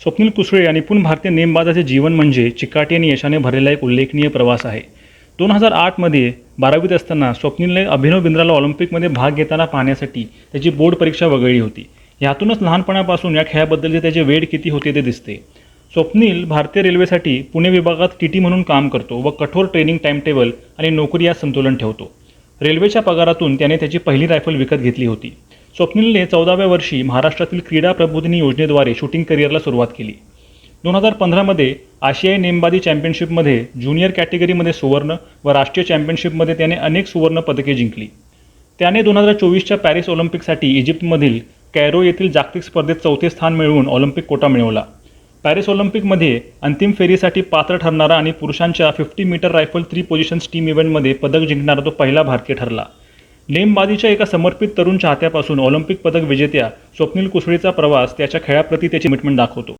स्वप्नील कुसळे या निपुण भारतीय नेमबाजाचे जीवन म्हणजे चिकाटी आणि यशाने भरलेला एक उल्लेखनीय प्रवास आहे. 2008मध्ये 12वीत असताना स्वप्नीलने अभिनव बिंद्राला ऑलिम्पिकमध्ये भाग घेताना पाहण्यासाठी त्याची बोर्ड परीक्षा वगळली होती. यातूनच लहानपणापासून या खेळाबद्दलचे त्याचे वेड किती होते ते दिसते. स्वप्नील भारतीय रेल्वेसाठी पुणे विभागात टीटी म्हणून काम करतो व कठोर ट्रेनिंग टाईमटेबल आणि नोकरी यात संतुलन ठेवतो. रेल्वेच्या पगारातून त्याने त्याची पहिली रायफल विकत घेतली होती. स्वप्नीलने 14व्या वर्षी महाराष्ट्रातील क्रीडा प्रबोधिनी योजनेद्वारे शूटिंग करिअरला सुरुवात केली. 2015मध्ये आशियाई नेमबाजी चॅम्पियनशिपमध्ये ज्युनियर कॅटेगरीमध्ये सुवर्ण व राष्ट्रीय चॅम्पियनशिपमध्ये त्याने अनेक सुवर्ण पदके जिंकली. त्याने 2024च्या पॅरिस ऑलिम्पिकसाठी इजिप्तमधील कैरो येथील जागतिक स्पर्धेत 4थे स्थान मिळवून ऑलिम्पिक कोटा मिळवला. पॅरिस ऑलिम्पिकमध्ये अंतिम फेरीसाठी पात्र ठरणारा आणि पुरुषांच्या 50 मीटर रायफल 3 पोझिशन्स टीम इव्हेंटमध्ये पदक जिंकणारा तो पहिला भारतीय ठरला. नेमबाजीच्या एका समर्पित तरुण चाहत्यापासून ऑलिम्पिक पदक विजेत्या स्वप्नील कुसळेचा प्रवास त्याच्या खेळाप्रती त्याची कमिटमेंट दाखवतो.